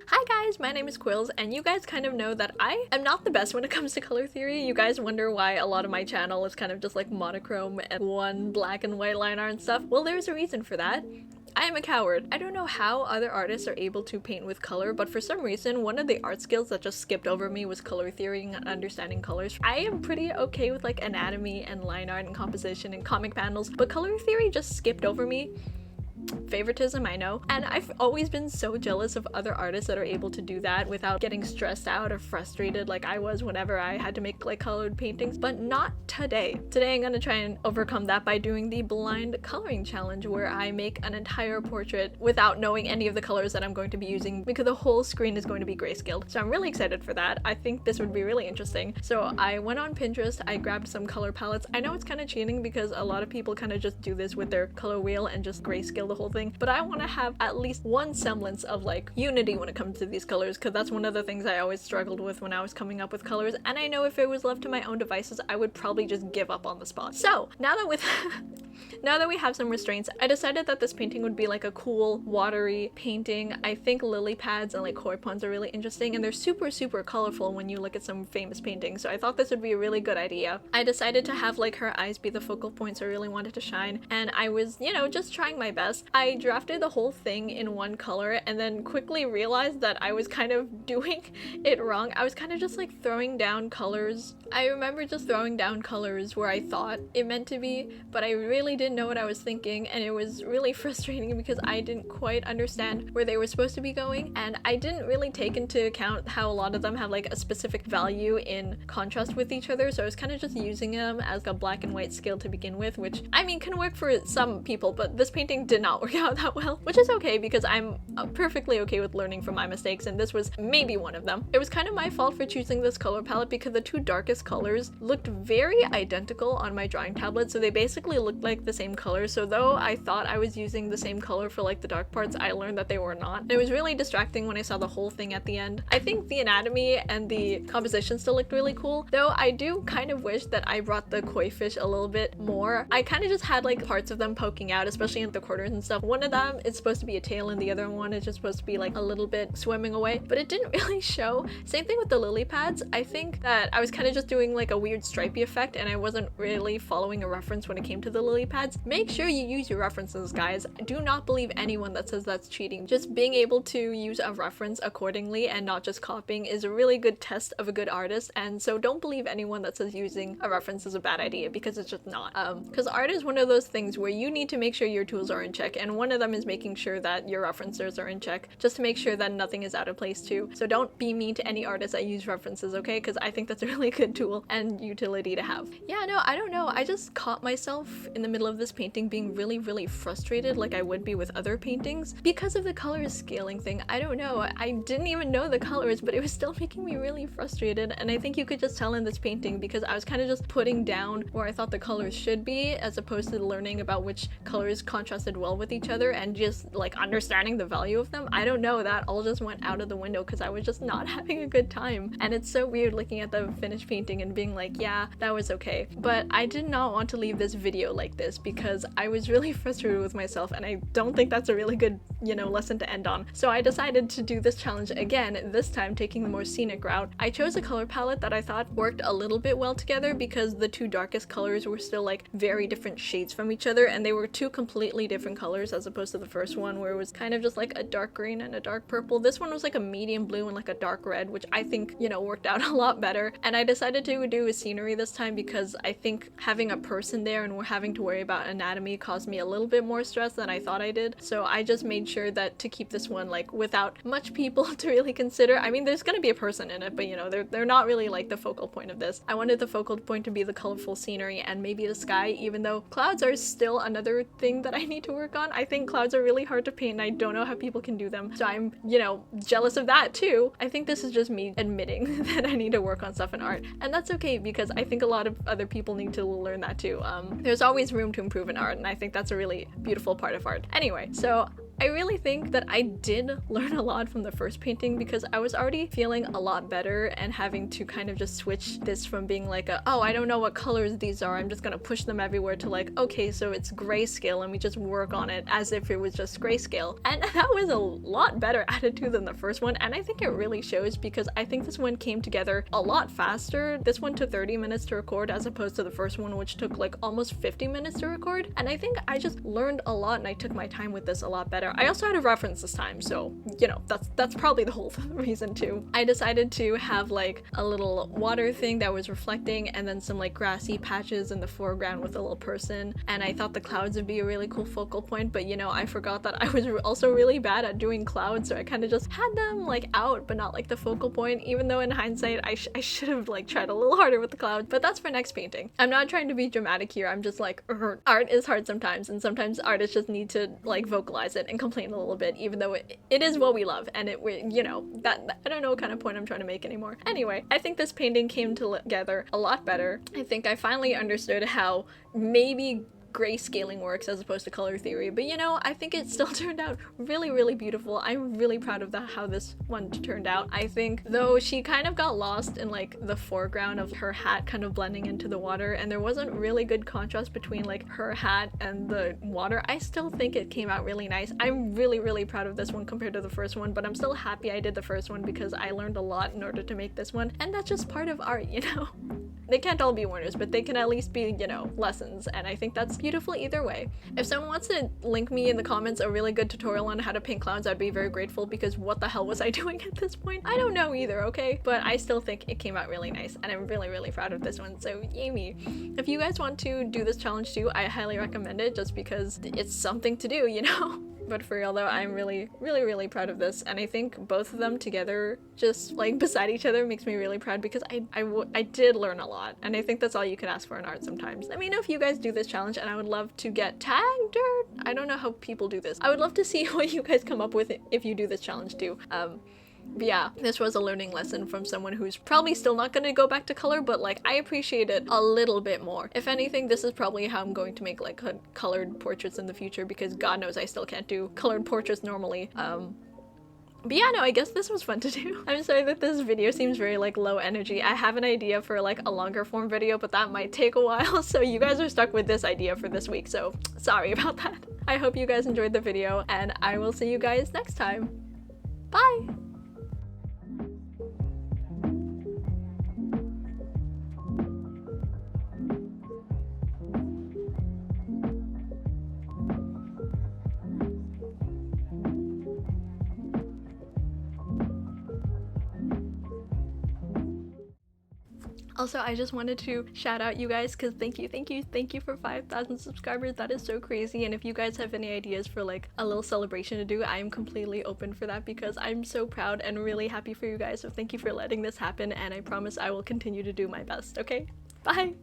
Hi guys, my name is Quills, and you guys kind of know that I am not the best when it comes to color theory. You guys wonder why a lot of my channel is kind of just like monochrome and one black and white line art and stuff. Well, there's a reason for that. I am a coward. I don't know how other artists are able to paint with color, but for some reason, one of the art skills that just skipped over me was color theory and understanding colors. I am pretty okay with like anatomy and line art and composition and comic panels, but color theory just skipped over me. Favoritism, I know. And I've always been so jealous of other artists that are able to do that without getting stressed out or frustrated like I was whenever I had to make like colored paintings, but not today. Today I'm gonna try and overcome that by doing the blind coloring challenge, where I make an entire portrait without knowing any of the colors that I'm going to be using, because the whole screen is going to be grayscaled. So I'm really excited for that. I think this would be really interesting. So I went on Pinterest, I grabbed some color palettes. I know it's kind of cheating because a lot of people kind of just do this with their color wheel and just grayscale the whole thing, but I want to have at least one semblance of like unity when it comes to these colors, because that's one of the things I always struggled with when I was coming up with colors, and I know if it was left to my own devices I would probably just give up on the spot. So now that we have some restraints, I decided that this painting would be like a cool watery painting. I think lily pads and like koi ponds are really interesting, and they're super colorful when you look at some famous paintings, so I thought this would be a really good idea. I decided to have like her eyes be the focal point, so I really wanted to shine, and I was, you know, just trying my best. I drafted the whole thing in one color and then quickly realized that I was kind of doing it wrong. I was kind of just like throwing down colors. I remember just throwing down colors where I thought it meant to be, but I really didn't know what I was thinking, and it was really frustrating because I didn't quite understand where they were supposed to be going, and I didn't really take into account how a lot of them have like a specific value in contrast with each other, so I was kind of just using them as a black and white scale to begin with, which I mean can work for some people, but this painting did not work out that well, which is okay because I'm perfectly okay with learning from my mistakes, and this was maybe one of them. It was kind of my fault for choosing this color palette because the two darkest colors looked very identical on my drawing tablet, so they basically looked like the same color. So though I thought I was using the same color for like the dark parts, I learned that they were not. And it was really distracting when I saw the whole thing at the end. I think the anatomy and the composition still looked really cool, though I do kind of wish that I brought the koi fish a little bit more. I kind of just had like parts of them poking out, especially in the corners and stuff. One of them is supposed to be a tail and the other one is just supposed to be like a little bit swimming away, but it didn't really show. Same thing with the lily pads. I think that I was kind of just doing like a weird stripy effect, and I wasn't really following a reference when it came to the lily pads. Make sure you use your references, guys. Do not believe anyone that says that's cheating. Just being able to use a reference accordingly and not just copying is a really good test of a good artist, and so don't believe anyone that says using a reference is a bad idea, because it's just not. Because art is one of those things where you need to make sure your tools are in check, and one of them is making sure that your references are in check, just to make sure that nothing is out of place too. So don't be mean to any artist that use references, okay? Because I think that's a really good tool and utility to have. Yeah, no, I don't know. I just caught myself in the middle of this painting being really frustrated, like I would be with other paintings, because of the color scaling thing. I don't know. I didn't even know the colors, but it was still making me really frustrated, and I think you could just tell in this painting because I was kind of just putting down where I thought the colors should be, as opposed to learning about which colors contrasted well with each other and just like understanding the value of them. I don't know, that all just went out of the window because I was just not having a good time, and it's so weird looking at the finished painting and being like, yeah, that was okay. But I did not want to leave this video like this because I was really frustrated with myself, and I don't think that's a really good, you know, lesson to end on. So I decided to do this challenge again, this time taking the more scenic route. I chose a color palette that I thought worked a little bit well together because the two darkest colors were still like very different shades from each other, and they were two completely different colors as opposed to the first one where it was kind of just like a dark green and a dark purple. This one was like a medium blue and like a dark red, which I think, you know, worked out a lot better. And I decided to do a scenery this time because I think having a person there and we're having to worry about anatomy caused me a little bit more stress than I thought I did. So I just made sure that to keep this one like without much people to really consider. I mean, there's gonna be a person in it, but you know, they're not really like the focal point of this. I wanted the focal point to be the colorful scenery and maybe the sky, even though clouds are still another thing that I need to work on. I think clouds are really hard to paint and I don't know how people can do them, so I'm, you know, jealous of that too. I think this is just me admitting that I need to work on stuff in art, and that's okay because I think a lot of other people need to learn that too. There's always room to improve in art, and I think that's a really beautiful part of art. Anyway, so I really think that I did learn a lot from the first painting because I was already feeling a lot better, and having to kind of just switch this from being like oh, I don't know what colors these are, I'm just gonna push them everywhere, to like, okay, so it's grayscale and we just work on it as if it was just grayscale. And that was a lot better attitude than the first one, and I think it really shows because I think this one came together a lot faster. This one took 30 minutes to record as opposed to the first one, which took like almost 50 minutes to record, and I think I just learned a lot and I took my time with this a lot better. I also had a reference this time, so you know, that's probably the whole reason too. I decided to have like a little water thing that was reflecting, and then some like grassy patches in the foreground with a little person, and I thought the clouds would be a really cool focal point, but you know, I forgot that I was also really bad at doing clouds, so I kind of just had them like out but not like the focal point, even though in hindsight I should have like tried a little harder with the clouds. But that's for next painting. I'm not trying to be dramatic here, I'm just like art is hard sometimes, and sometimes artists just need to like vocalize it and complain a little bit, even though it is what we love, and you know, that I don't know what kind of point I'm trying to make anymore. Anyway, I think this painting came together a lot better. I think I finally understood how maybe grayscaling works as opposed to color theory, but you know, I think it still turned out really, really beautiful. I'm really proud of how this one turned out. I think though she kind of got lost in like the foreground of her hat kind of blending into the water, and there wasn't really good contrast between like her hat and the water, I still think it came out really nice. I'm really, really proud of this one compared to the first one, but I'm still happy I did the first one because I learned a lot in order to make this one, and that's just part of art, you know? They can't all be winners, but they can at least be, you know, lessons, and I think that's beautiful either way. If someone wants to link me in the comments a really good tutorial on how to paint clouds, I'd be very grateful, because what the hell was I doing at this point? I don't know either, okay? But I still think it came out really nice, and I'm really, really proud of this one, so yay me. If you guys want to do this challenge too, I highly recommend it, just because it's something to do, you know? But for real though, I'm really, really, really proud of this, and I think both of them together, just like beside each other, makes me really proud, because I did learn a lot, and I think that's all you can ask for in art sometimes. Let me know if you guys do this challenge, and I would love to get tagged, or I don't know how people do this. I would love to see what you guys come up with if you do this challenge too. But yeah, this was a learning lesson from someone who's probably still not gonna go back to color, but like I appreciate it a little bit more. If anything, this is probably how I'm going to make like colored portraits in the future, because God knows I still can't do colored portraits normally. But yeah, no, I guess this was fun to do. I'm sorry that this video seems very like low energy. I have an idea for like a longer form video, but that might take a while, so you guys are stuck with this idea for this week, so sorry about that. I hope you guys enjoyed the video, and I will see you guys next time. Bye! Also, I just wanted to shout out you guys, because thank you for 5,000 subscribers. That is so crazy, and if you guys have any ideas for like a little celebration to do, I am completely open for that, because I'm so proud and really happy for you guys. So thank you for letting this happen, and I promise I will continue to do my best, okay? Bye!